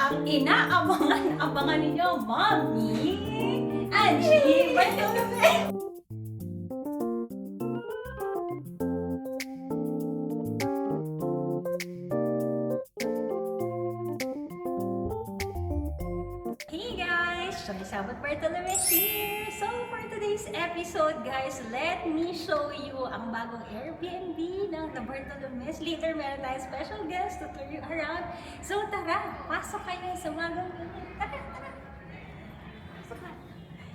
ang inaabangan ninyo, Mommy Angie Bartolome. Hey guys! Joy Sabot Bartolome here! So for today's episode guys, let me show you ang bagong Airbnb ng The Bartolomes. Later meron tayong special guest to turn you around. So tara, pasok kayo sa bagong unit. Tara! Pasok na!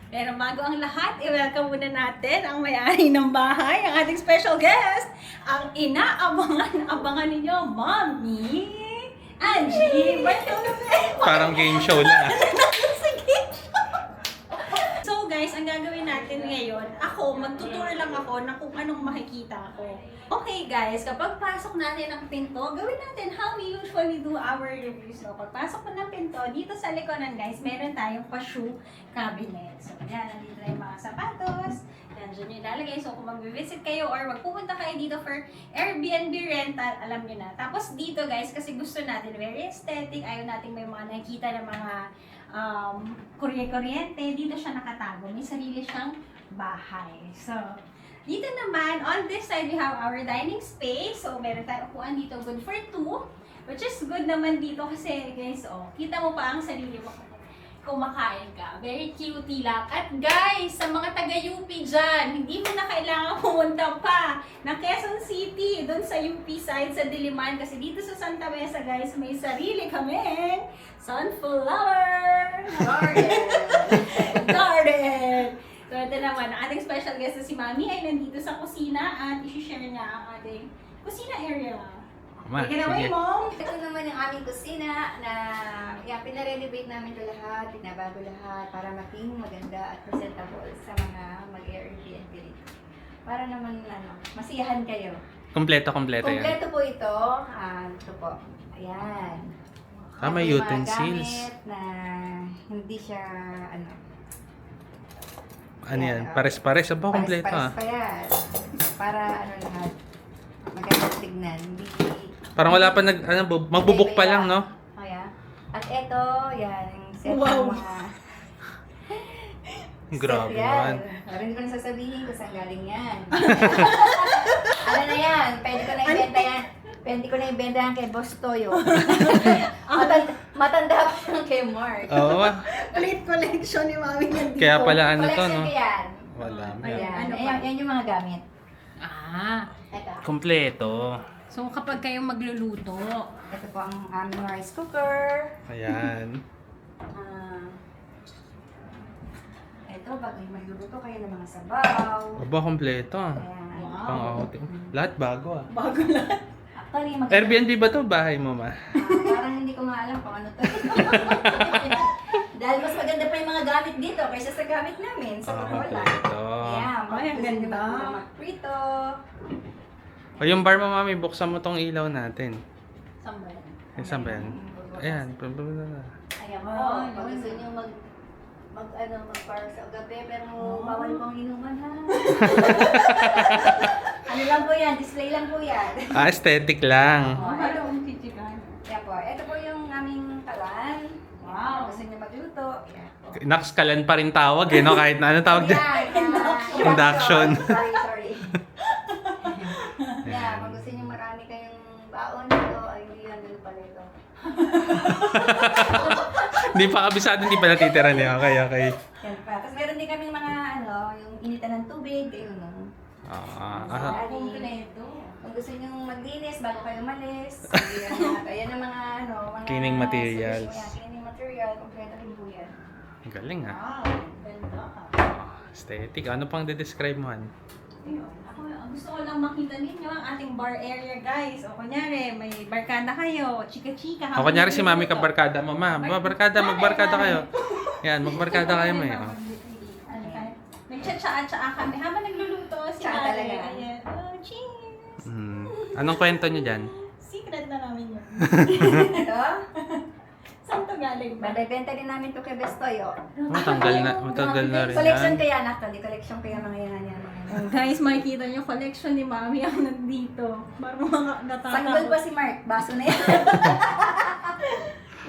Pero bago ang lahat, i-welcome muna natin ang may-ari ng bahay, ang ating special guest, ang inaabangan ninyo, Mommy Angie Bartolome. Parang game show na. So guys, ang gagawin natin ngayon, magtuturo lang ako ng kung anong makikita ko. Okay guys, kapag pasok natin ang pinto, gawin natin how we usually do our reviews. So, pagpasok mo ng pinto, dito sa likonan guys, meron tayong pa-shoe cabinet. So, yan, nandito na yung mga sapatos. Yan, dyan yung ilalagay. So, kung mag-visit kayo or magpupunta kayo dito for Airbnb rental, alam nyo na. Tapos dito guys, kasi gusto natin, very aesthetic, ayaw natin may mga nakikita ng mga kuryente, dito siya nakatago. May sarili siyang bahay. So, dito naman, on this side, we have our dining space. So, meron tayong upuan dito, good for two. Which is good naman dito kasi, guys, kita mo pa ang sarili mo kumakain ka. Very cutie lang. At guys, sa mga taga-UP dyan, hindi mo na kailangan pumunta pa ng Quezon City, doon sa UP side, sa Diliman. Kasi dito sa Santa Mesa, guys, may sarili kaming sunflower garden. So, ito naman, ang ating special guest na si Mami ay nandito sa kusina at isi-share niya ang ating kusina area. Take it away, Mom! Ito naman ang aming kusina na pinarenovate namin ito lahat, pinabago lahat para maging maganda at presentable sa mga mag-Airbnb rito. Para naman masiyahan kayo. Kompleto yan. Kompleto po ito. Ito po. Ayan. May Ito yung mga utensils. gamit na hindi siya Ano yan? Pares-pares. Aba, kompleto pares-pares pa yan. Para lahat. Maganda tignan. Hindi Parang wala pa magbubuk pa lang, no? Oh, yeah. At ito, yan, yung set Wow. ng mga... Grabe set yan. naman. Pero hindi ko na sasabihin kung saan galing yan. Ano na yan? Pwede ko na ibenta yan. Pwede ko na ibenta yan kay Boss Toyo. Matanda pa yan kay Mark. Oo. Late collection ni Mami nandito. Kaya pala ano to, Collection no? ko yan. Wala. Ayan. Ano pa? Yan yung mga gamit. Ito. Kompleto. So, kapag kayo magluluto, Ito po ang aming rice cooker. Ayan. Ito, bago yung magluluto kayo ng mga sabaw. Aba, kompleto. Ayan. Pang-outing. Lahat bago, ah. bago lahat. Actually, Airbnb ba to? Bahay mo, ma? Parang hindi ko nga alam kung ano to. Dahil mas maganda pa yung mga gamit dito kaysa sa gamit namin sa wala. kompleto. Ayan, Ay, ang ganda. Magprito. O, yung bar mo, mami, buksan mo tong ilaw natin. Saan ba yan? Saan ba yan? Ayan. Ayan po. Ah, Pag yun. gusto nyo mag-para sa gabi, pero bawal pong inuman ha. Ano lang po yan, display lang po yan. Aesthetic lang. Ano ang chichikan? Ayan po, ito po yung aming kalan. Wow. Gusto nyo magluto. Ayan po. Nakskalan pa rin tawag, eh, no? Kahit na ano tawag dyan. Induction. Sorry. Yeah, kung gusto nyo marami kayong baon dito, ayun yan, dito pala ito. Hindi pa kabisado, hindi pa natitira niya. Okay. Yan pa. Tapos meron din kami mga yung initan ng tubig, ayun no. Kompleto. Kung gusto nyo maglinis bago kayo umalis, ayan ang mga mga Cleaning materials. Cleaning material, kompleto rin po yan. Galing, ah. Wow, ganda. Aesthetic. Ano pang de-describe mo, Han? Ayun. Gusto ko lang makita ninyo ang ating bar area, guys. O kunyari, may barkada kayo, chika-chika. O, kunyari si mami kabarkada mo, ma. Magbarkada kayo. Yan, magbarkada kayo, may. Oh. Nagchatsa-atsa kami habang nagluluto si Tsa Mami. talaga. Ayan. Oh, cheers! Anong kwento niyo dyan? Secret na namin yun. Ito, Saan to galing ba? babenta din namin to kay Bestoyo. Matagal na rin Collection yan. ko yan actually, collection ko yan mga yan. Guys, makikita nyo collection ni Mami ang nandito. Parang mga Sanggol natatakot. pa si Mark, baso na yan.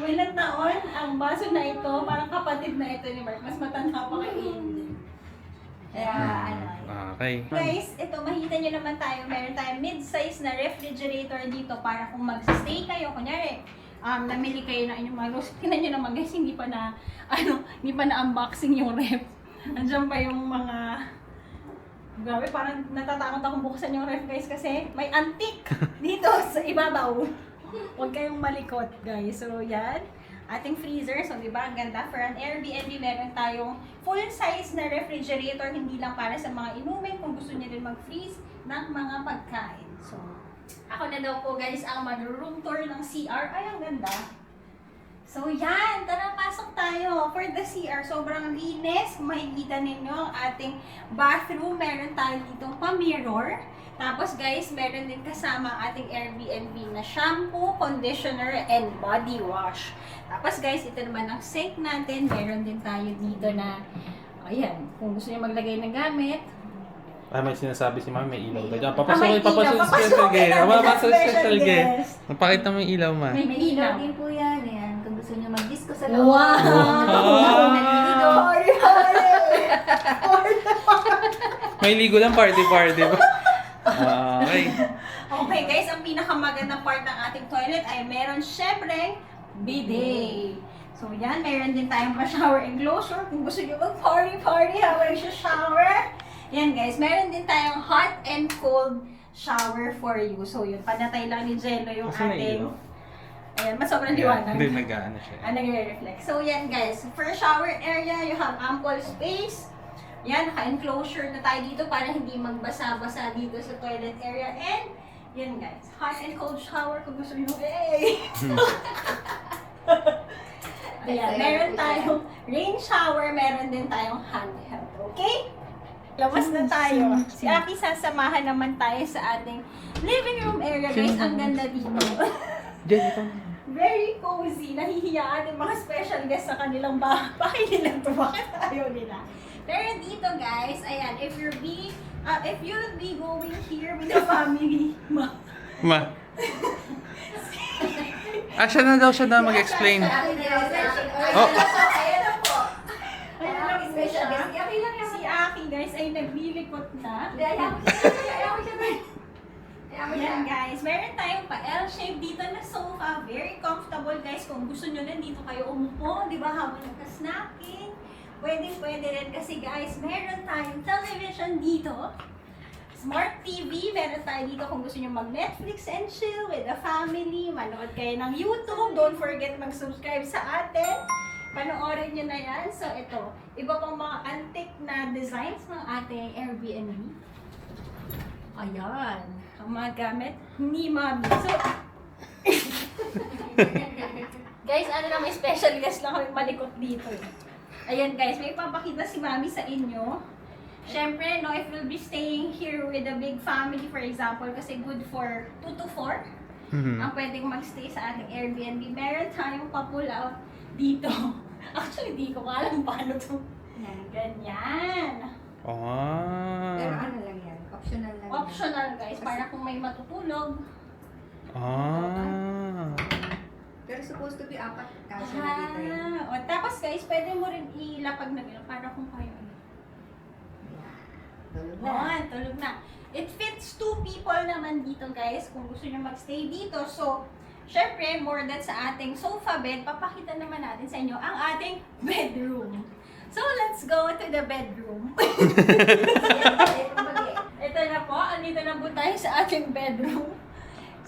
Ilang taon ang baso na ito, parang kapatid na ito ni Mark. Mas matanda pa kay Amy. Kaya ano, Okay. Guys, ito makita nyo naman tayo, meron tayong mid-size na refrigerator dito para kung mag-stay kayo, kunyari, namili kayo ng inyong mga groceries. Tingnan nyo naman guys, hindi pa na unboxing yung ref. Andiyan pa yung mga, grabe, parang natatakot akong buksan yung ref guys kasi may antique dito sa ibabaw. Huwag kayong malikot guys. So yan, ating freezer. So diba, ang ganda. For an Airbnb, meron tayong full size na refrigerator, hindi lang para sa mga inumin kung gusto niyo rin mag-freeze ng mga pagkain. So, ako na daw po guys ang mag-room tour ng CR. Ay, ang ganda. So yan, tara pasok tayo for the CR. Sobrang linis. Kung makikita ninyo ang ating bathroom, meron tayo ditong pa-mirror. Tapos guys, meron din kasama ang ating Airbnb na shampoo, conditioner, and body wash. Tapos guys, ito naman ang sink natin. Meron din tayo dito na, ayan, kung gusto niyo maglagay ng gamit. Ay, may sinasabi si Mami, may ilaw ka dyan. May Papasukin, ilaw. papasukin si Papasukin Special Guest. natin ang Papasukin si special Special Guest. guest. Napakita mo yung ilaw, Ma. May may ilaw. ilaw din po yan. Ayan, kung gusto nyo mag-disco sa loob. Wow! Naliligo. May ligo lang, party-party ba? Okay. Okay guys, ang pinakamagandang part ng ating toilet ay meron syempre bidet. So yan, meron din tayong pa-shower enclosure kung gusto nyo mag-party-party habang shower. Yan guys, meron din tayong hot and cold shower for you. So yun, panatay lang ni Jello yung Kasi may ating... ilaw. Ayan, mas sobrang liwanag. Hindi, nag-ano siya. Nagre-reflect. So yan guys, for shower area, you have ample space. Yan, naka-enclosure na tayo dito para hindi magbasa-basa dito sa toilet area. And, yan guys, hot and cold shower kung gusto nyo. Hey! Ayan, meron tayong rain shower, meron din tayong handheld. Okay? Labas na tayo. Si Aki, sasamahan naman tayo sa ating living room area guys. Ang ganda dito. Jen, ito. Very cozy. Nahihiya ating mga special guests sa kanilang bahay nila to. Bakit ayaw nila? Pero dito guys, ayan, if you'll be going here with the family, Ma. Siya na daw, siya na mag-explain. Oh. Ayan na po. Ayan lang Special siya. guest. Okay lang yan. Si Aki guys ay naglilipot na. Hindi, ayaw ko siya. Ayaw ko siya. Ayaw ko siya. Ayan guys, meron tayong pa L-shape dito na sofa. Very comfortable guys. Kung gusto nyo din dito kayo umupo, di ba, habang nagka-snacking. Pwede rin kasi guys, meron tayong television dito. Smart TV, meron tayo dito kung gusto nyo mag-Netflix and chill with the family. Manood kayo ng YouTube. Don't forget mag-subscribe sa atin. Panoorin nyo na yan. So ito, iba pang mga antique na designs ng ating Airbnb. Ayan, ang mga gamit ni Mami. So, guys, ano na, may special guest lang kami malikot dito. Ayan guys, may papakita si Mami sa inyo. Siyempre, no, if we'll be staying here with a big family, for example, kasi good for 2 to 4, ang pwedeng magstay sa ating Airbnb. Meron tayong pa-pull out dito. Actually, di ko alam paano to. Ganyan. Pero ano lang yan? Optional lang yan. Optional guys, para kung may matutulog. Pero supposed to be 4 kasya na dito yun. O, tapos guys, pwede mo rin ilapag na gano'n para kung kayo. Tulog na. Tulog na. It fits 2 people naman dito guys kung gusto nyo magstay dito. So, syempre, more than sa ating sofa bed, papakita naman natin sa inyo ang ating bedroom. So, let's go to the bedroom. Ito na po, andito na po tayo sa ating bedroom.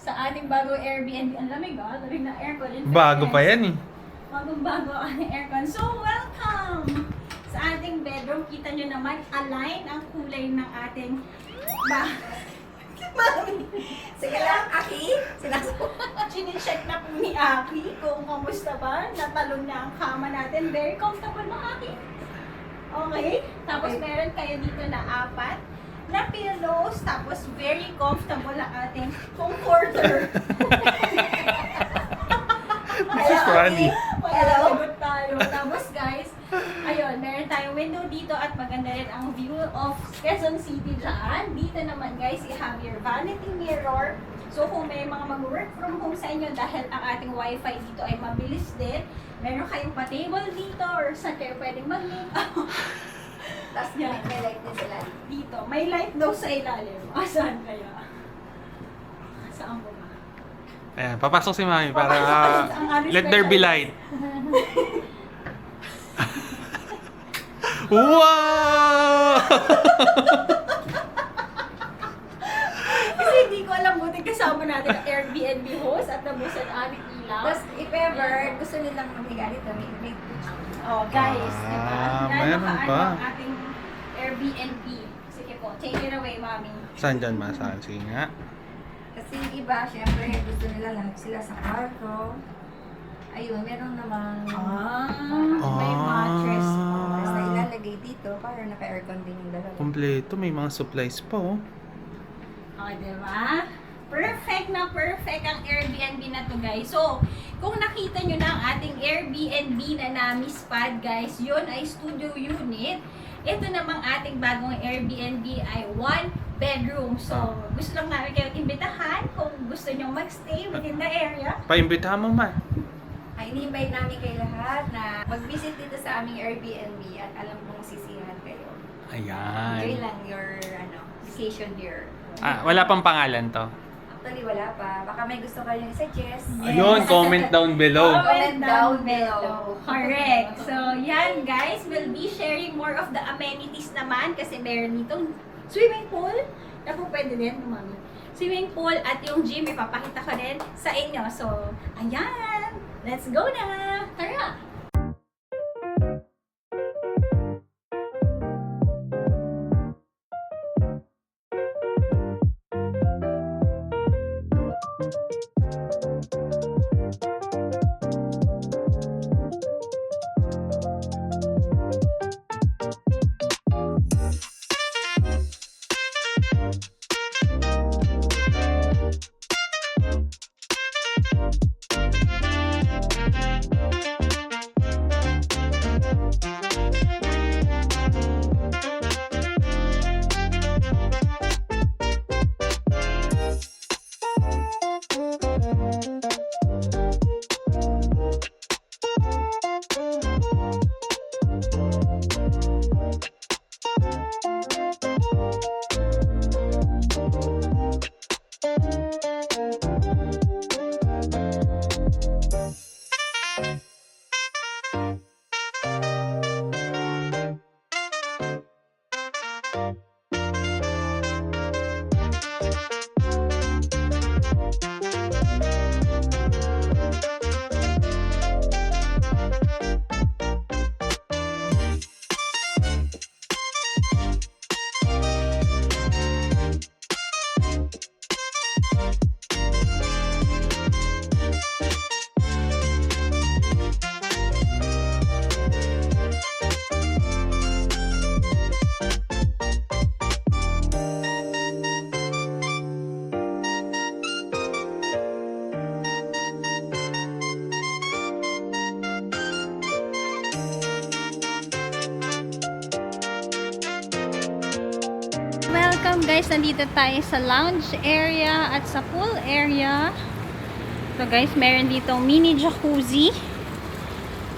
Sa ating bagong Airbnb. Ang lamig lamig na aircon. In Bago pa fairness, yan eh. Bagong-bago ang aircon. So, welcome! Sa ating bedroom, kita nyo naman, align ang kulay ng ating Mami! Sige lang, Aki. Chine-check na po ni Aki kung kamusta ba. Natalon na ang kama natin. Very comfortable ba, Aki? Okay. Tapos meron kayo dito na 4 na pillows. Tapos very comfortable ang ating comforter. This is funny. Pagkalagot tayo. Tapos guys, ayun, meron tayong window dito at maganda rin ang view of Quezon City dyan. Dito naman guys, you have your vanity mirror. So kung may mga mag-work from home sa inyo dahil ang ating wifi dito ay mabilis din, meron kayong pa-table dito or saan kayo pwedeng mag-meet. Tapos may light din sila. Dito. May light daw sa ilalim. Saan kaya? Saan po ba? Ayan, papasok si Mami para Papasok ang aming let there be special. light. Wow! Kasi hindi ko alam, buti kasama natin ang Airbnb host at nabus ang aming ilaw. Tapos if ever gusto nilang maghiga dito, may Oh, guys, diba? mayroon Gaano pa. kaano ang ating Airbnb. Sige po, take it away, Mami. Saan dyan, Ma? Saan? Sige nga. Kasi yung iba, syempre, gusto nila lahat sila sa kwarto. Ayun, meron namang May mattress po. tapos na ilalagay dito para naka-aircon din yung dalawa. Kompleto, may mga supplies pa, oh. Oh, diba? Perfect na perfect ang Airbnb na to, guys. So, kung nakita nyo na ang ating Airbnb na namispad, guys, yun ay studio unit. Ito namang ating bagong Airbnb ay 1 bedroom. So, gusto lang namin kayong imbitahan kung gusto nyo magstay within the area. Paimbitahan mo, Ma. Ay, ini-invite namin kayo lahat na mag-visit dito sa aming Airbnb at alam kong sisiyahan kayo. Enjoy Ayan. lang your vacation there. Wala pang pangalan to. Actually, wala pa. Baka may gusto kayong i-suggest. Ayun, comment down below. Comment down below. Correct. So, yan guys, we'll be sharing more of the amenities naman kasi meron ditong swimming pool na po pwede din, Mami. Swimming pool at yung gym, ipapakita ko rin sa inyo. So, ayan. Let's go na! Tara! Welcome guys, nandito tayo sa lounge area at sa pool area. So guys, meron ditong mini jacuzzi.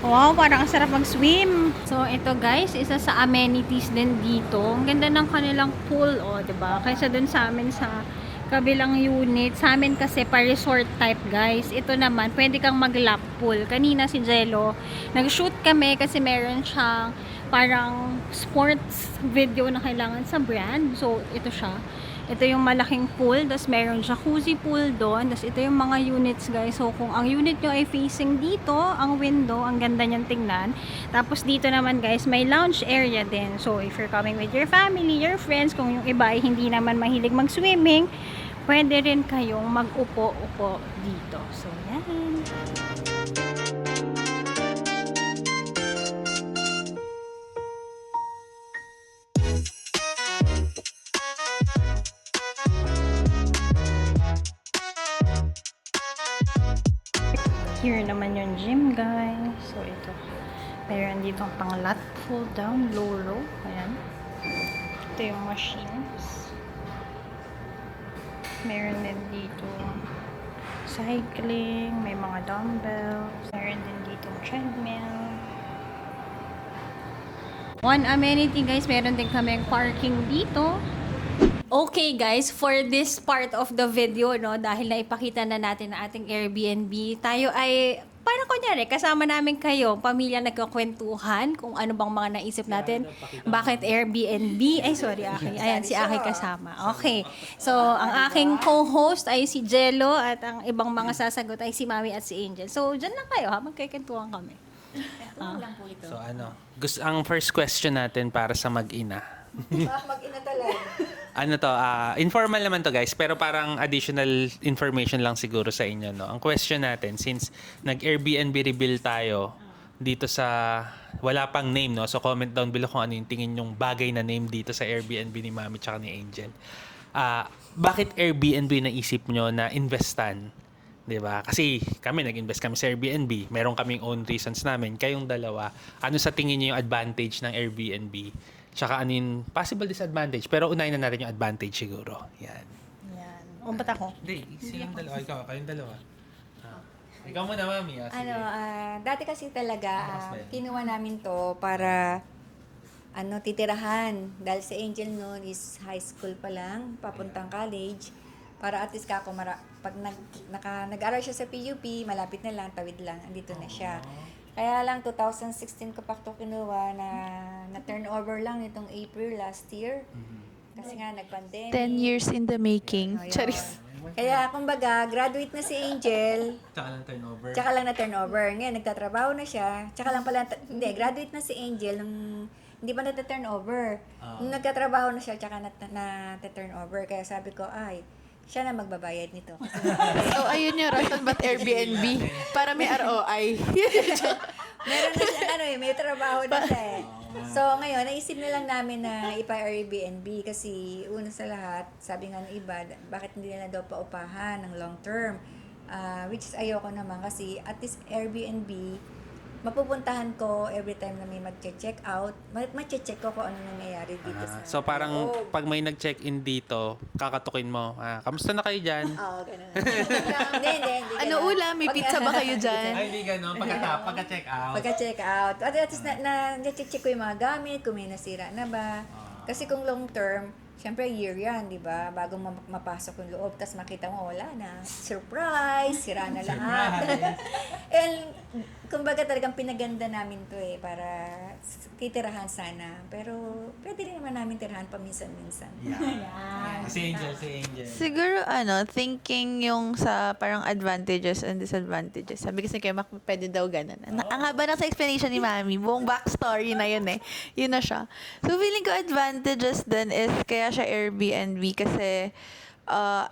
Wow, parang ang sarap mag-swim. So ito guys, isa sa amenities din dito. Ang ganda ng kanilang pool, oh, 'di ba? Kaysa dun sa amin sa kabilang unit. Sa amin kasi pa-resort type guys. Ito naman, pwede kang mag-lap pool. Kanina si Jello, nag-shoot kami kasi meron siyang parang sports video na kailangan sa brand. So, ito siya. Ito yung malaking pool. Tapos, meron jacuzzi pool doon. Tapos, ito yung mga units, guys. So, kung ang unit nyo ay facing dito, ang window, ang ganda niyang tingnan. Tapos, dito naman, guys, may lounge area din. So, if you're coming with your family, your friends, kung yung iba ay hindi naman mahilig mag-swimming, pwede rin kayong mag-upo-upo dito. So, yan. Here naman yung gym, guys. So, ito. Meron dito pang lat pull down, low row. Ayan. Ito yung machines. meron din dito cycling, may mga dumbbells, meron din dito treadmill. One amenity guys, meron din kaming parking dito. Okay guys, for this part of the video, no, dahil naipakita na natin ang ating Airbnb, tayo ay parang kunyari, kasama namin kayo, pamilya nagkakwentuhan kung ano bang mga naisip natin. Bakit Airbnb? Ay, sorry, Aki. Ayan, si Aki kasama. Okay. So, ang aking co-host ay si Jello at ang ibang mga sasagot ay si Mami at si Angel. So, dyan lang kayo ha, magkikwentuhan kami. Lang po ito. So ang first question natin para sa mag-ina. Mag-ina talaga. Informal naman to guys, pero parang additional information lang siguro sa inyo, no. Ang question natin, since nag-Airbnb reveal tayo dito sa wala pang name, no. So comment down below kung ano yung tingin yung bagay na name dito sa Airbnb ni Mami tsaka ni Angel. Bakit Airbnb naisip nyo na investan? 'Di ba? Kasi kami nag-invest kami sa Airbnb. Meron kaming own reasons namin. Kayong dalawa, ano sa tingin niyo yung advantage ng Airbnb? Tsaka ano yung possible disadvantage? Pero unahin na natin yung advantage siguro. Yan. Yan. O, ba't ako? Hindi, silang dalawa. Ikaw, kayong dalawa. Ikaw muna, Mami. Sige. Dati kasi talaga, Bukas ba yan? kinuha namin to para titirahan. Dahil si Angel noon is high school pa lang, papuntang college. Para at least kako, pag nag-aral siya sa PUP, malapit na lang, tawid lang, andito na siya. Kaya lang, 2016 ko pa ito kinuha na turnover lang nitong April last year. Kasi nga, nag-pandemic. 10 years in the making. Ayun. Charis. Kaya, kumbaga, graduate na si Angel, Tsaka lang turnover. tsaka lang na turnover. Ngayon, nagtatrabaho na siya. Tsaka lang pala, hindi, graduate na si Angel nung hindi pa na-turnover. Nung nagtatrabaho na siya, tsaka na-turnover. Kaya sabi ko, ay, siya na magbabayad nito. So, ayun yung rason ba't Airbnb? Para may ROI. Meron na siya, may trabaho na siya eh. So, ngayon, naisip na lang namin na ipa-Airbnb kasi una sa lahat, sabi nga ng iba, bakit hindi na daw paupahan ng long term? Which is ayoko naman kasi at least Airbnb, mapupuntahan ko every time na may mag-check out, ma-check ko kung ano nangyayari dito sa So parang loob. pag may nag-check in dito, kakatukin mo, kamusta na kayo dyan? Oo, ganun. Hindi. Ano ganun. ulam? May pizza ba kayo dyan? Ay, hindi gano'n. Pagka-check out. Pagka-check out. At least na-check ko yung mga gamit, kung may nasira na ba. Kasi kung long term, syempre year yan, di ba? Bago mapasok yung loob, tapos makita mo, wala na. Surprise! Sira na lahat. And, kumbaga talagang pinaganda namin to para titirahan sana. Pero, pwede rin naman namin tirahan paminsan-minsan. Yeah. Si Angel. Siguro, thinking yung sa parang advantages and disadvantages. Sabi kasi kay Mac, pwede daw ganun. Ang haba na sa explanation ni Mami. Buong backstory na yun eh. Yun na siya. So, feeling ko advantages din is kaya siya Airbnb kasi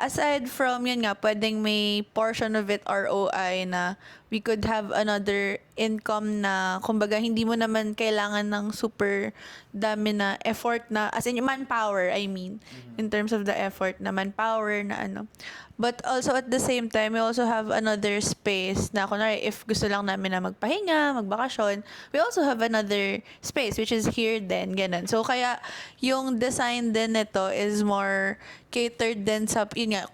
aside from yun nga, pwedeng may portion of it ROI na we could have another income na kumbaga hindi mo naman kailangan ng super dami na effort na as in manpower, I mean, in terms of the effort na manpower na ano. But also at the same time, we also have another space na kunwari if gusto lang namin na magpahinga, magbakasyon, we also have another space which is here din, ganun. So kaya yung design din nito is more catered din sa, yun nga,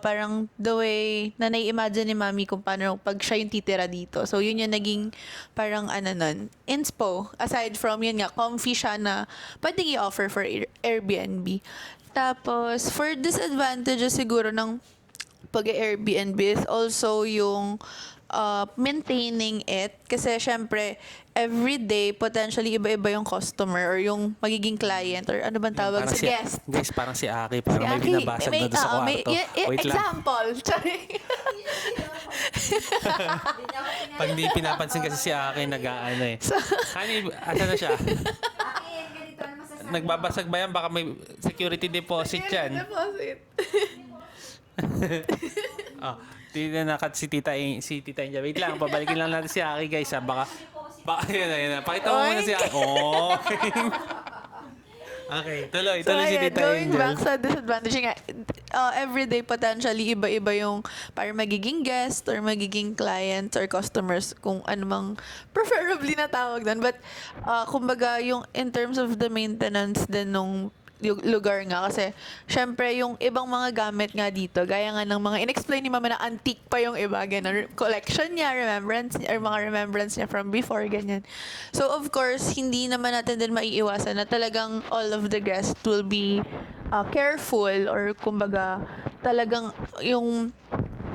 parang the way na nai-imagine ni Mami kung paano pag siya yung titira dito. So yun yung naging parang nun, inspo. Aside from yun nga, comfy siya na pwedeng i-offer for Airbnb. Tapos, for disadvantages siguro ng pag-Airbnb is also yung maintaining it. Kasi, syempre, everyday, potentially, iba-iba yung customer or yung magiging client or ano bang tawag sa guest. Guys, parang si Aki. Parang may Aki, binabasag na doon sa kwarto. Wait lang. Example. Sorry. Pag hindi pinapansin kasi si Aki, nag-aano eh. Honey, asa na siya? Akin, ganito, ano masasabi? Nagbabasag ba yan? Baka may security deposit yan. Deposit. Si Tita Angel. Wait lang, pabalikin lang natin si Aki guys. Baka yun na. Pakita mo muna si Aki. Oh. Okay, tuloy si ayan, Tita going Angel. back sa disadvantage nga, everyday potentially iba-iba yung parang magiging guest or magiging clients or customers kung ano mang preferably na tawag doon. But kumbaga yung in terms of the maintenance din nung lugar nga. Kasi, syempre, yung ibang mga gamit nga dito, gaya nga ng mga in-explain ni Mama na antique pa yung iba, ganun. Collection niya, remembrance, or mga remembrance niya from before, ganyan. So, of course, hindi naman natin din maiiwasan na talagang all of the guests will be careful or kumbaga talagang yung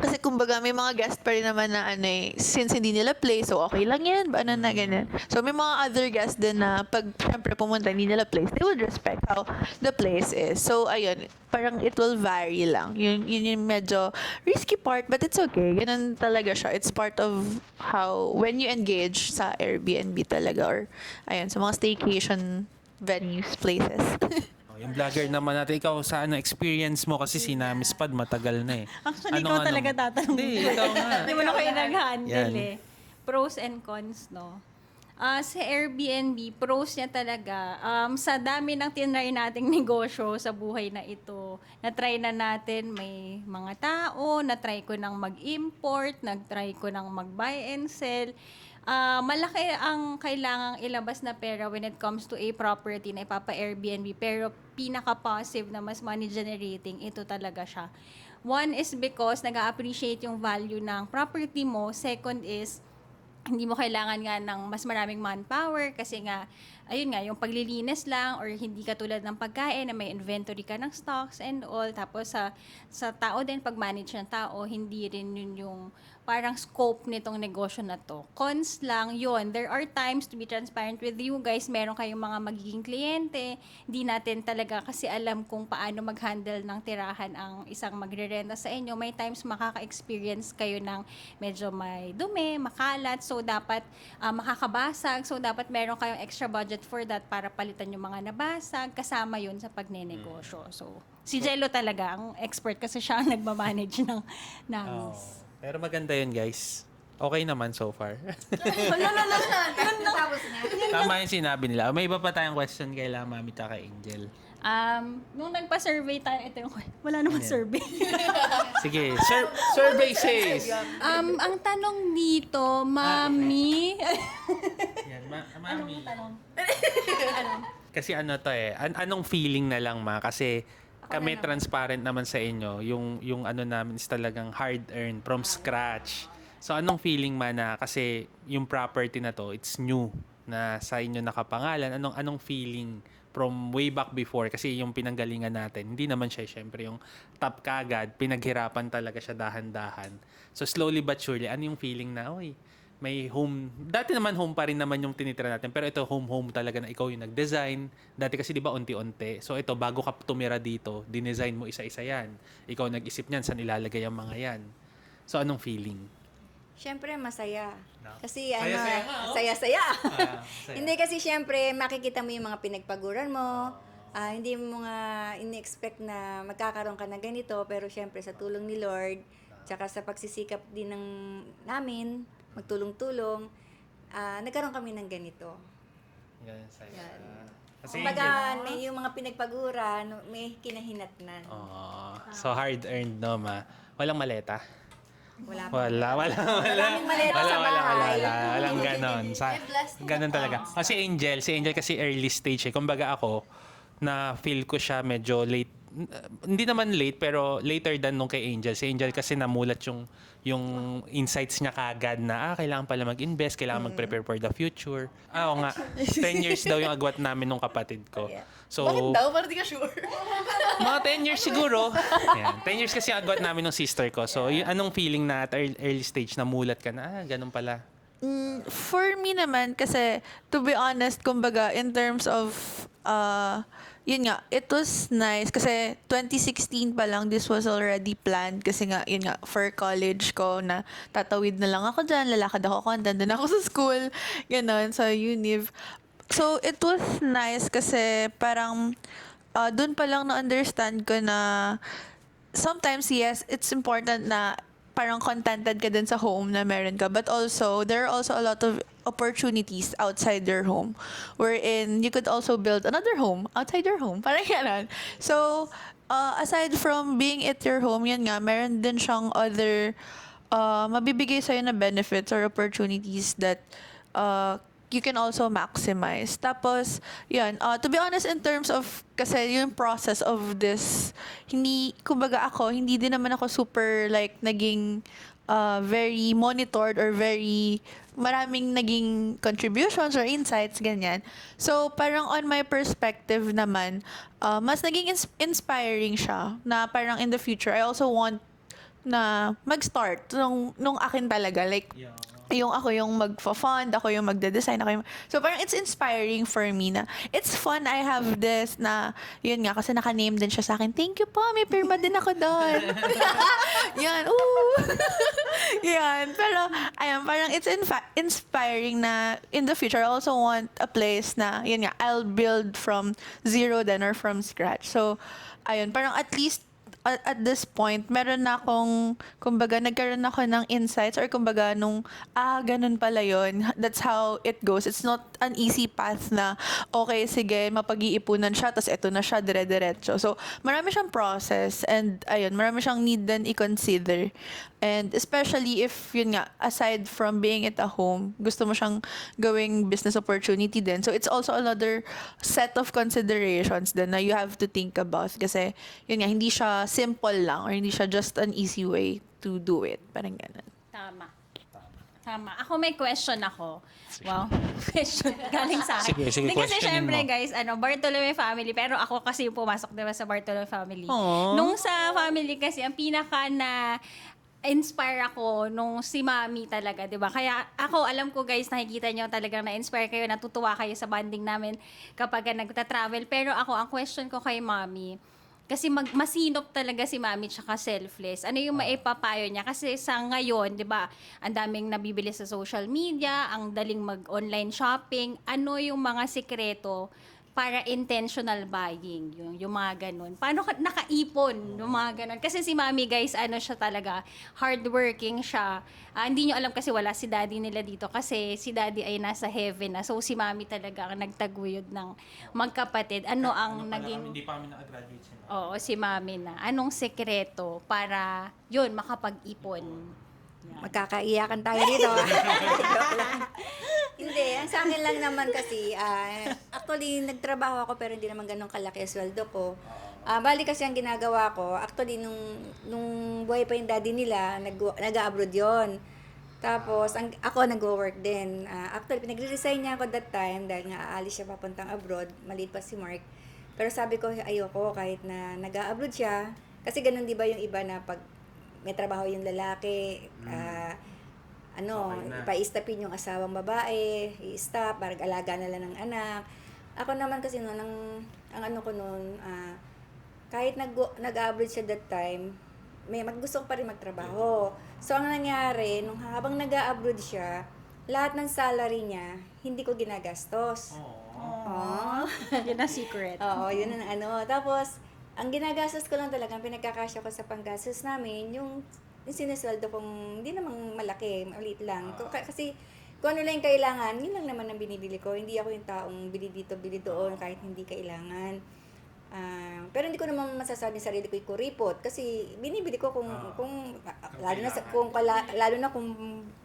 kasi kumbaga may mga guest pa rin naman na since hindi nila play, so okay lang yan, ba na ganyan. So may mga other guests din na pag syempre pumunta hindi nila place, they would respect how the place is. So ayun, parang it will vary lang. Yun yung medyo risky part, but it's okay. Ganun talaga siya. It's part of how, when you engage sa Airbnb talaga or ayun, sa mga staycation venues, places. Oh, yung vlogger naman natin, ikaw sa experience mo kasi si Miss Pad matagal na eh. Actually, ikaw talaga tatanong. Hindi, ikaw nga. Hindi mo na kayo nag-handle Yan. eh. Pros and cons, no? Sa Airbnb, pros niya talaga, sa dami ng tinry nating negosyo sa buhay na ito, na-try na natin may mga tao, na-try ko nang mag-import, nag-try ko nang mag-buy and sell. Malaki ang kailangang ilabas na pera when it comes to a property na ipapa-Airbnb, pero pinaka-positive na mas money generating, ito talaga siya. One is because nag-appreciate yung value ng property mo. Second is, hindi mo kailangan nga ng mas maraming manpower kasi nga, ayun nga, yung paglilinis lang or hindi katulad ng pagkain na may inventory ka ng stocks and all. Tapos sa tao din, pag-manage ng tao, hindi rin yun yung parang scope nitong negosyo na to. Cons lang, yun. There are times, to be transparent with you guys, meron kayong mga magiging kliyente. Hindi natin talaga kasi alam kung paano mag-handle ng tirahan ang isang magre-renta sa inyo. May times makaka-experience kayo ng medyo may dumi, makalat. So, dapat makakabasag. So, dapat meron kayong extra budget for that para palitan yung mga nabasag. Kasama yun sa pagnenegosyo. So, si Jello talaga, ang expert kasi siya ang nagmamanage ng namis. Pero maganda yun, guys. Okay naman so far. Tapos na. Tama yung sinabi nila. May iba pa tayong question kay Mami at kay Angel. Nung nagpa-survey tayo, ito yung wala namang survey. Sige, survey says. Ang tanong dito, Mami. Yan, Mami. Kasi ano to eh, anong feeling na lang kasi kami transparent naman sa inyo, yung ano namin is talagang hard-earned from scratch. So anong feeling na kasi yung property na to, it's new na sa inyo nakapangalan, anong feeling from way back before kasi yung pinanggalingan natin, hindi naman siya syempre yung top kagad, pinaghirapan talaga siya dahan-dahan. So slowly but surely, ano yung feeling na, may home. Dati naman home pa rin naman yung tinitira natin. Pero ito home talaga na ikaw yung nag-design. Dati kasi di ba unti-unti. So ito, bago ka tumira dito, dinesign mo isa-isa yan. Ikaw nag-isip niyan, saan ilalagay ang mga yan. So anong feeling? Siyempre, masaya. No? Kasi Saya-saya nga, oh. saya-saya. Saya. Hindi kasi siyempre, makikita mo yung mga pinagpaguran mo. Hindi mo nga in-expect na magkakaroon ka ng ganito. Pero siyempre, sa tulong ni Lord, tsaka sa pagsisikap din namin, magtulong-tulong, nagkaroon kami ng ganito. Ganyan saya. Yan. Kasi Kumbaga, may yung mga pinagpaguran, may kinahinatnan. so hard-earned, no, Ma? Walang maleta? Wala pa. Wala. Maraming maleta sa bahay. Walang ganon. Ganon talaga. Si Angel kasi early stage eh. Kumbaga ako, na feel ko siya medyo late. Hindi naman late, pero later than nung kay Angel. Si Angel kasi namulat yung insights niya kagad na, kailangan pala mag-invest, kailangan mag-prepare for the future. Oo nga. 10 years daw yung agwat namin nung kapatid ko. So, Bakit daw? Parang di ka sure. mga 10 years siguro. Yan. 10 years kasi yung agwat namin ng sister ko. So, anong feeling na at early stage namulat ka na, ganun pala. For me naman, kasi to be honest, kumbaga, in terms of, yun nga, it was nice kasi 2016 pa lang, this was already planned kasi nga, yun nga, for college ko na tatawid na lang ako dyan, lalakad ako, nandun ako sa school, gano'n, sa Univ. So, it was nice kasi parang, dun pa lang na-understand ko na sometimes, yes, it's important na parang contented ka din sa home na meron ka. But also, there are also a lot of opportunities outside your home wherein you could also build another home outside your home. Parang gano'n. So, aside from being at your home, yan nga, meron din siyang other mabibigay sa'yo na benefits or opportunities that you can also maximize. Tapos, yun, to be honest, in terms of, kasi yung process of this, kumbaga ako, hindi din naman ako super, like, naging very monitored or very maraming naging contributions or insights, ganyan. So, parang on my perspective naman, mas naging inspiring siya na parang in the future, I also want na mag-start nung akin talaga. Like, yung ako yung magfa-fund, ako yung magde-design, so parang it's inspiring for me na it's fun I have this na yun nga kasi naka-name din siya sa akin. Thank you po, may pirma din ako doon. Yan, yan. Pero ayun, parang it's inspiring na in the future I also want a place na yun nga I'll build from zero then or from scratch. So ayun, parang at least at this point, meron na akong, kumbaga, nagkaroon ako ng insights or kumbaga nung, ganun pala yun. That's how it goes. It's not an easy path na, okay, sige, mapag-iipunan siya, tas eto na siya, dire-diretso. So, marami siyang process and, ayun, marami siyang need din i-consider. And especially if, yun nga, aside from being at a home, gusto mo siyang gawing business opportunity din. So, it's also another set of considerations din na you have to think about. Kasi, yun nga, hindi siya simple lang or hindi siya just an easy way to do it. Parang ganun. Tama. Ako may question ako. Wow. Question galing sa akin. Sige, Hindi kasi questionin syempre mo. guys, Bartolome family, pero ako kasi yung pumasok diba sa Bartolome family. Aww. Nung sa family kasi, ang pinaka na inspire ako nung si Mami talaga, 'di ba? Kaya ako alam ko guys, nakikita niyo talagang na-inspire kayo, natutuwa kayo sa bonding namin kapag nagta-travel. Pero ako ang question ko kay Mami, kasi masinop talaga si Mami tsaka selfless. Ano yung maipapayo niya? Kasi sa ngayon, 'di ba, ang daming nabibili sa social media, ang daling mag-online shopping. Ano yung mga sikreto para intentional buying, yung mga ganun. Paano nakaipon, yung mga ganun. Kasi si Mami, guys, siya talaga, hardworking siya. Hindi nyo alam kasi wala si Daddy nila dito kasi si Daddy ay nasa heaven na. So, si Mami talaga ang nagtaguyod ng magkapatid. Ano ang naging... Hindi pa kami nakagraduate si Mami. Oo, si Mami na. Anong sekreto para, yun, makapag-ipon? Magkakaiyakan tayo dito. Joke lang. Hindi, ang sa akin lang naman kasi, actually, nagtrabaho ako pero hindi naman ganun kalaki ang sweldo ko. Bali kasi ang ginagawa ko, actually, nung buhay pa yung daddy nila, nag-abroad yon. Tapos, ako nag-work din. Actually, pinag-resign niya ako that time dahil nga aalis siya papuntang abroad. Maliit pa si Mark. Pero sabi ko, ayoko kahit na nag-abroad siya. Kasi ganun di ba yung iba na pag may trabaho yung lalaki, Okay na. ipa-istapin yung asawang babae, i-stop, parang alaga na lang ng anak. Ako naman kasi noon, ang ano ko noon, kahit nag-abroad siya that time, gusto ko pa rin magtrabaho. So, ang nangyari, nung habang nag-abroad siya, lahat ng salary niya, hindi ko ginagastos. Aww. Yun ang secret. Oo, yun ang ano. Tapos, ang ginagastos ko lang talaga, ang pinagkakasya ko sa panggastos namin, yung sinesweldo kong, hindi namang malaki, maliit lang. Kasi, kung ano lang yung kailangan, yun lang naman ang binibili ko. Hindi ako yung taong bili dito, bili doon, kahit hindi kailangan. Pero hindi ko naman masasabi sa sarili ko kuripot kasi binibili ko kung lalo na kung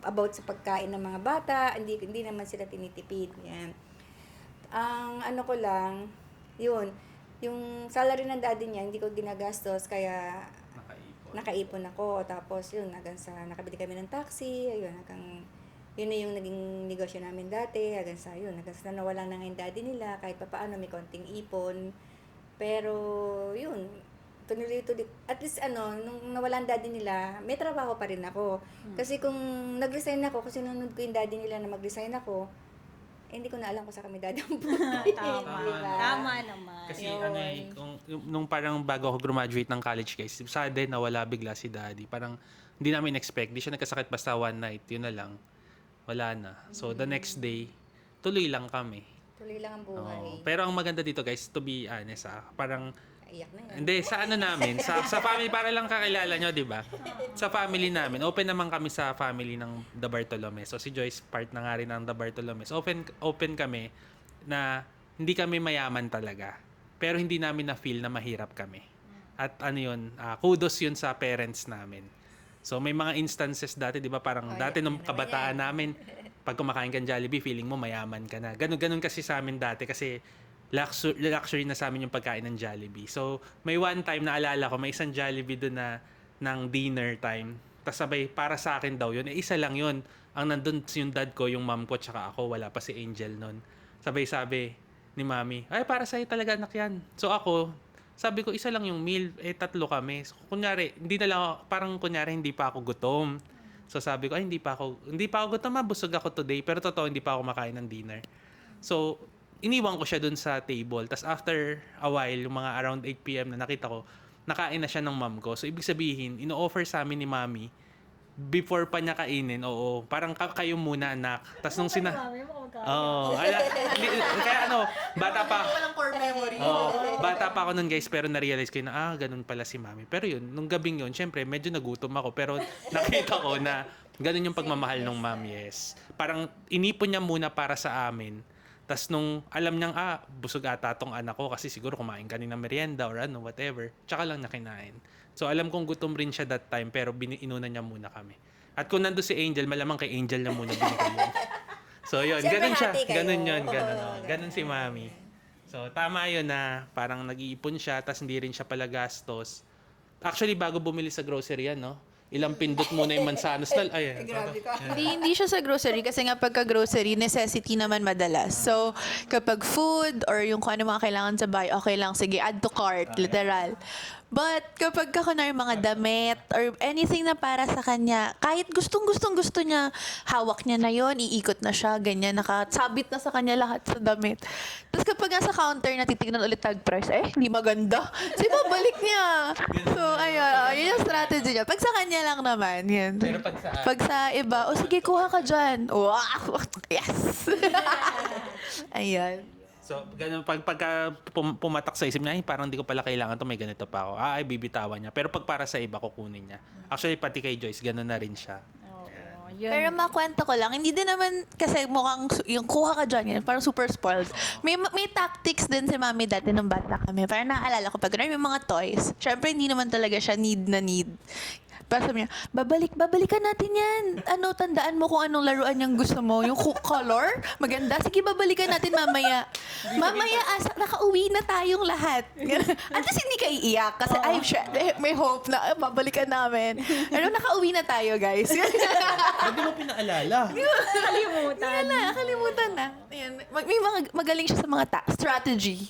about sa pagkain ng mga bata, hindi naman sila tinitipid. Yan. Ang ano ko lang, yun, yung salary ng daddy niya, hindi ko ginagastos, kaya nakaipon ako. Tapos yun, nakabili kami ng taxi, ayun, yun na yung naging negosyo namin dati, hanggang sa nawala na nga yung daddy nila, kahit pa paano may konting ipon. Pero yun, tuloy-tuloy. At least nung nawala ang daddy nila, may trabaho pa rin ako. Kasi kung nag-resign ako, kasi nunod ko yung daddy nila na mag-resign ako, hindi ko na alam kung sa kami daddy ang buhay. Tama naman. Kasi nung parang bago ako graduate ng college guys, sudden nawala bigla si daddy. Parang hindi namin expect. Di siya nagkasakit basta one night. Yun na lang. Wala na. So the next day, tuloy lang kami. Tuloy lang ang buhay. Pero ang maganda dito guys, to be honest parang Iyak na yan. hindi, sa namin, sa family, para lang kakilala nyo, di ba? Sa family namin, open naman kami sa family ng The Bartolomes. So si Joyce, part na nga rin ng The Bartolomes. Open kami na hindi kami mayaman talaga. Pero hindi namin na-feel na mahirap kami. At kudos yun sa parents namin. So may mga instances dati, di ba, parang dati nung kabataan namin, pag kumakain kang Jollibee, feeling mo mayaman ka na. Ganun kasi sa amin dati kasi luxury na sa amin yung pagkain ng Jollibee. So, may one time na alala ko, may isang Jollibee doon na ng dinner time. Tapos sabay, para sa akin daw yun. Isa lang yun. Ang nandun yung dad ko, yung mom ko, tsaka ako. Wala pa si Angel nun. Sabay-sabi ni mami, ay, para sa'yo talaga anak yan. So ako, sabi ko, isa lang yung meal. Tatlo kami. So, kunyari, hindi na lang, parang kunyari, hindi pa ako gutom. So sabi ko, ay, hindi pa ako gutom, busog ako today. Pero totoo, hindi pa ako makain ng dinner. So, iniwan ko siya dun sa table. Tapos after a while, yung mga around 8 p.m. na nakita ko, nakain na siya ng mom ko. So, ibig sabihin, ino-offer sa amin ni mami, before pa niya kainin, oo, parang kayo muna, anak. Tapos nung Oo. Kaya bata pa. Walang core memory. Bata pa ako nun, guys, pero na-realize ko na, ganun pala si mami. Pero yun, nung gabing yun, syempre, medyo nagutom ako. Pero nakita ko na ganun yung pagmamahal ng mami, yes. Parang inipon niya muna para sa amin. Tapos nung alam niyang, busog ata tong anak ko kasi siguro kumain kanina merienda or whatever. Tsaka lang niya kinain. So alam kong gutom rin siya that time pero inuna niya muna kami. At kung nando si Angel, malamang kay Angel na muna binigay yun. So yun, Siyempre, ganun siya. hati kayo. Ganun yun, ganun. Oo, Ganun si mami. So tama yun na parang nag-iipon siya tapos hindi rin siya pala gastos. Actually, bago bumili sa grocery yan, no? Ilang pindot muna yung mansanas. Grabe ka. Hindi siya sa grocery kasi nga pagka-grocery, necessity naman madalas. So, kapag food or yung kung ano mga kailangan sa bahay, okay lang, sige, add to cart, literal. But kapag kunwari mga damit or anything na para sa kanya, kahit gusto niya, hawak niya na yon, iikot na siya, ganyan, nakasabit na sa kanya lahat sa damit. Tapos kapag nasa counter na titignan ulit tag price, hindi maganda. So, ibabalik niya. So, ayun, yun yung strategy niya. Pag sa kanya lang naman, yan. Pero Pag sa iba, sige, kuha ka dyan. Wow! Yes! Ayan. So, ganun, pagka pumatak sa isip niya, parang hindi ko pala kailangan to, may ganito pa ako. Ay, bibitawan niya. Pero pag para sa iba, kukunin niya. Actually, pati kay Joyce, ganun na rin siya. Yun. Pero makwento ko lang, hindi din naman kasi mukhang yung kuha ka dyan, yan, parang super spoiled. May tactics din si mami dati nung bata kami. Parang naaalala ko, pag may mga toys, syempre hindi naman talaga siya need na need. Parang sabi niya, babalikan natin yan. Tandaan mo kung anong laruan yung gusto mo. Yung color, maganda. Sige, babalikan natin mamaya. Mamaya, nakauwi na tayong lahat. At least hindi ka iiyak. Kasi, may hope na babalikan namin. Nakauwi na tayo, guys. Hindi mo pinaalala. Nakalimutan na. Ayan. May magaling siya sa mga strategy.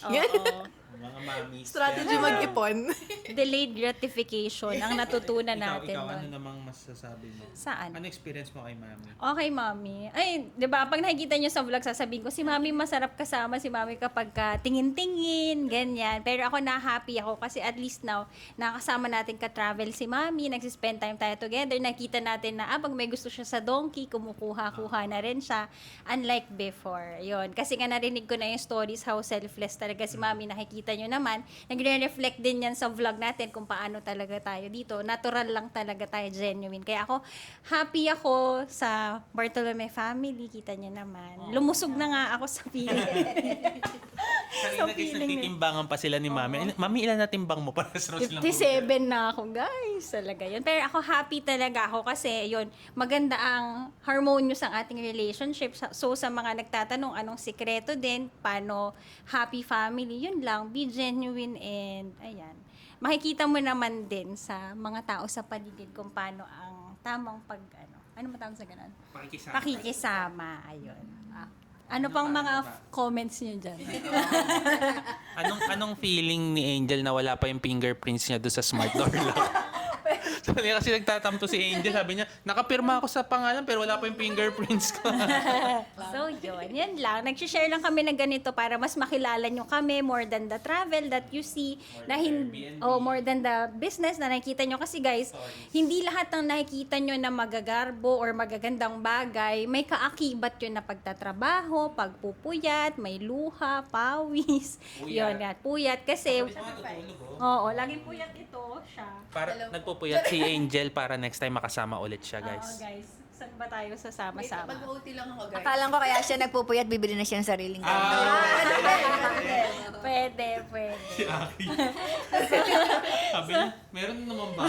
Mga mami. Strategy mag-ipon. Delayed gratification ang natutunan natin. Ikaw, doon. ano namang masasabi mo? Saan? Ano experience mo kay mami? Okay, mami. Ay, 'di ba? Pag nakikita niyo sa vlog, sasabihin ko, si mami masarap kasama si mami kapag tingin-tingin, ganyan. Pero ako na-happy ako kasi at least now, nakasama natin ka-travel si mami, nagsispend time tayo together, nakita natin na pag may gusto siya sa donkey, kumukuha-kuha na rin siya. Unlike before. Yun. Kasi nga narinig ko na yung stories how selfless talaga si mami. Nakikita nyo naman, nagre-reflect din yan sa vlog natin kung paano talaga tayo dito. Natural lang talaga tayo, genuine. Kaya ako, happy ako sa Bartolome family. Kita nyo naman. Lumusog na nga ako sa feeling. Kanina guys, nagtitimbangan pa sila ni mami. Mami, ilan na timbang mo para sa 57 na ako, guys. Talaga yun. Pero ako, happy talaga ako kasi yun, maganda ang harmonious ang ating relationship. So, sa mga nagtatanong anong sikreto din, paano happy family, yun lang, be genuine and ayan. Makikita mo naman din sa mga tao sa paligid kung paano ang tamang ano matawag sa ganun? Pakikisama. Ayun. Ano pang mga comments niyo dyan? Anong feeling ni Angel na wala pa yung fingerprints niya doon sa smart door lock? Sabi kasi nagtatampo si Angel, sabi niya, nakapirma ako sa pangalan pero wala pa yung fingerprints ko. So, yun. Yan lang. Nag-share lang kami ng ganito para mas makilala nyo kami more than the travel that you see. More than the business na nakikita nyo. Kasi guys, hindi lahat ng nakikita nyo na magagarbo or magagandang bagay, may kaakibat yun na pagtatrabaho, pagpupuyat, may luha, pawis. Yun, puyat. Kasi, laging puyat ito siya. Para nagpupuyat si Angel para next time makasama ulit siya, guys. Oo, guys. Saan ba tayo sasama-sama? Mag-OT lang ako, guys. Akala ko kaya siya nagpupuyat, bibili na siya ng sariling gamit. Pwede. Si Aki. Sabi niya, meron naman ba?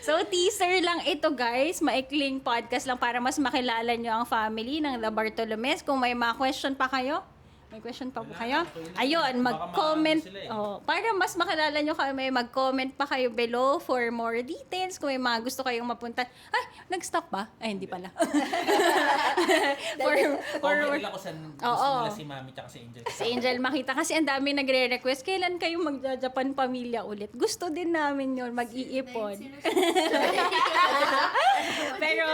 So, teaser lang ito, guys. Maikling podcast lang para mas makilala nyo ang family ng La Bartolomes. Kung may mga question pa kayo, may question pa po kayo? Ayun, mag-comment. Baka maano sila Oh, para mas makilala nyo kami, mag-comment pa kayo below for more details. Kung may mga gusto kayong mapunta. Ay, nag-stop ba? Ay, hindi pala. Comment nila kung saan gusto Oo. nila si Mami tsaka si Angel. Si Angel makita kasi ang dami nagre-request, kailan kayo magja-Japan pamilya ulit? Gusto din namin yun, mag-iipon. Pero,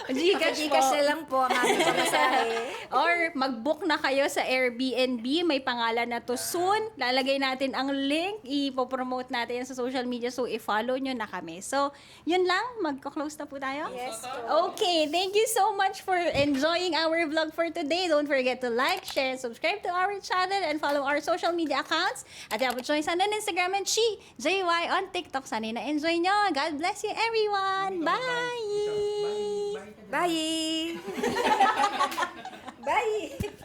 Gcash po. Gcash na lang po ang aming pamasahe. Or mag-book na kayo sa Airbnb. May pangalan na to soon. Lalagay natin ang link. Ipopromote natin yan sa social media. So, i-follow nyo na kami. So, yun lang. Magko-close na po tayo? Yes. Okay. Thank you so much for enjoying our vlog for today. Don't forget to like, share, and subscribe to our channel and follow our social media accounts. At Yabot Joy San on Instagram and JY on TikTok. Sana na-enjoy nyo. God bless you, everyone. Bye! Bye! Bye!